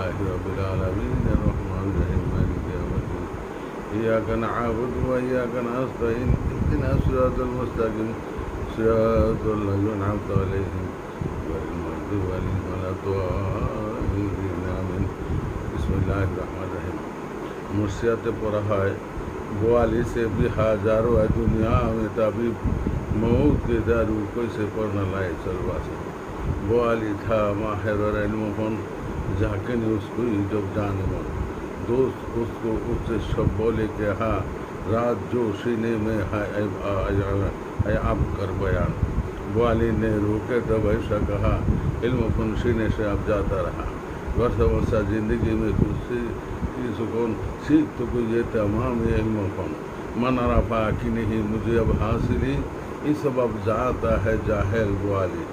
अल्हम्दुलिल्लाहि रब्बिल आलमीन अर्रहमानिर रहीम मालिकि यौमिद्दीन इय्याका नअबुदु व इय्याका नस्तईन इहदिनास सिरातल मुस्तकीम सिरातल लज़ीना अनअमता अलैहिम गैरिल मग़दूबि अलैहिम वलाद्दॉलीन आमीन। बिस्मिल्लाहिर रहमानिर रहीम। मुर्शियाते पढ़ा है बोआली से भी हजारों है दुनिया में तबीब मौत के दारू कैसे पढ़ना लाए चलवा से। बोआली था माहिर मोहन जाके ने उसको ही जब जाने मन दोस्त उसको उससे सब बोले कि हाँ रात जो सीने में है अब कर बयान। बोआली ने रोके तब ऐसा कहा इल्म फन सीने से अब जाता रहा। वर्षा वर्षा जिंदगी में खुशी की सुकून सीख तो कोई ये तमाम इल्म फन मन रफा कि नहीं मुझे अब हासिली इस सब अब जाता है जाहिल बोआली।